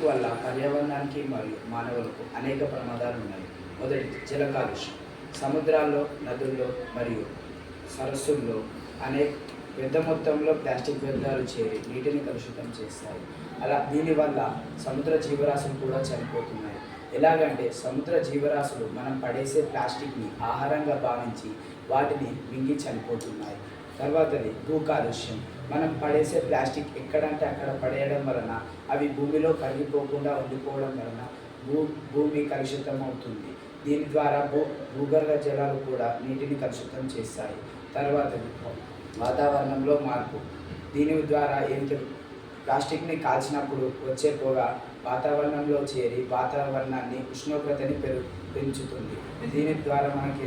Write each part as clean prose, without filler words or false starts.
వల్ల పర్యావరణానికి మరియు మానవులకు అనేక ప్రమాదాలు ఉన్నాయి. మొదటిది జల కాలుష్యం. సముద్రాల్లో, నదుల్లో మరియు సరస్సుల్లో అనేక పెద్ద మొత్తంలో ప్లాస్టిక్ వ్యర్థాలు చేరి నీటిని కలుషితం చేస్తాయి. దీనివల్ల సముద్ర జీవరాశులు కూడా చనిపోతున్నాయి. ఎలాగంటే సముద్ర జీవరాశులు మనం పడేసే ప్లాస్టిక్ని ఆహారంగా భావించి వాటిని మింగి చనిపోతున్నాయి. తర్వాతది భూ కాలుష్యం. మనం పడేసే ప్లాస్టిక్ ఎక్కడంటే అక్కడ పడేయడం వలన అవి భూమిలో కరిగిపోకుండా ఉండిపోవడం వలన భూమి కలుషితం అవుతుంది. దీని ద్వారా భూగర్భ జలాలు కూడా నీటిని కలుషితం చేస్తాయి. తర్వాతది వాతావరణంలో మార్పు. దీని ద్వారా ప్లాస్టిక్ని కాల్చినప్పుడు వచ్చే పొగ వాతావరణంలో చేరి వాతావరణాన్ని ఉష్ణోగ్రతని పెంచుతుంది. దీని ద్వారా మనకి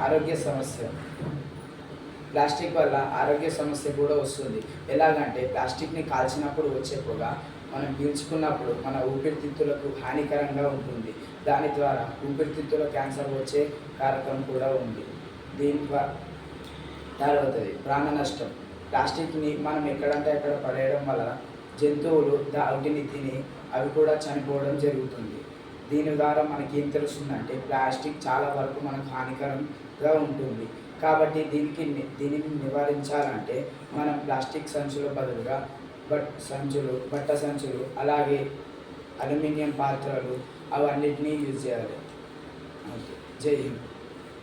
ఆరోగ్య సమస్య, ప్లాస్టిక్ వల్ల ఆరోగ్య సమస్య కూడా వస్తుంది. ఎలాగంటే ప్లాస్టిక్ని కాల్చినప్పుడు వచ్చే పొగ మనం పీల్చుకున్నప్పుడు మన ఊపిరితిత్తులకు హానికరంగా ఉంటుంది. దాని ద్వారా ఊపిరితిత్తుల క్యాన్సర్ వచ్చే కారకం కూడా ఉంది. దీని ద్వారా తర్వాతది ప్రాణ నష్టం. ప్లాస్టిక్ని మనం ఎక్కడంటే అక్కడ పడేయడం వల్ల జంతువులు వాటిని తిని అవి కూడా చనిపోవడం జరుగుతుంది. దీని ద్వారా మనకి ఏం తెలుస్తుందంటే ప్లాస్టిక్ చాలా వరకు మనకు హానికరంగా ఉంటుంది. కాబట్టి దీనిని నివారించాలంటే మనం ప్లాస్టిక్ సంచుల బదులుగా బట్ట సంచులు అలాగే అల్యూమినియం పాత్రలు అవన్నిటినీ యూజ్ చేయాలి. ఓకే, జై హింద్.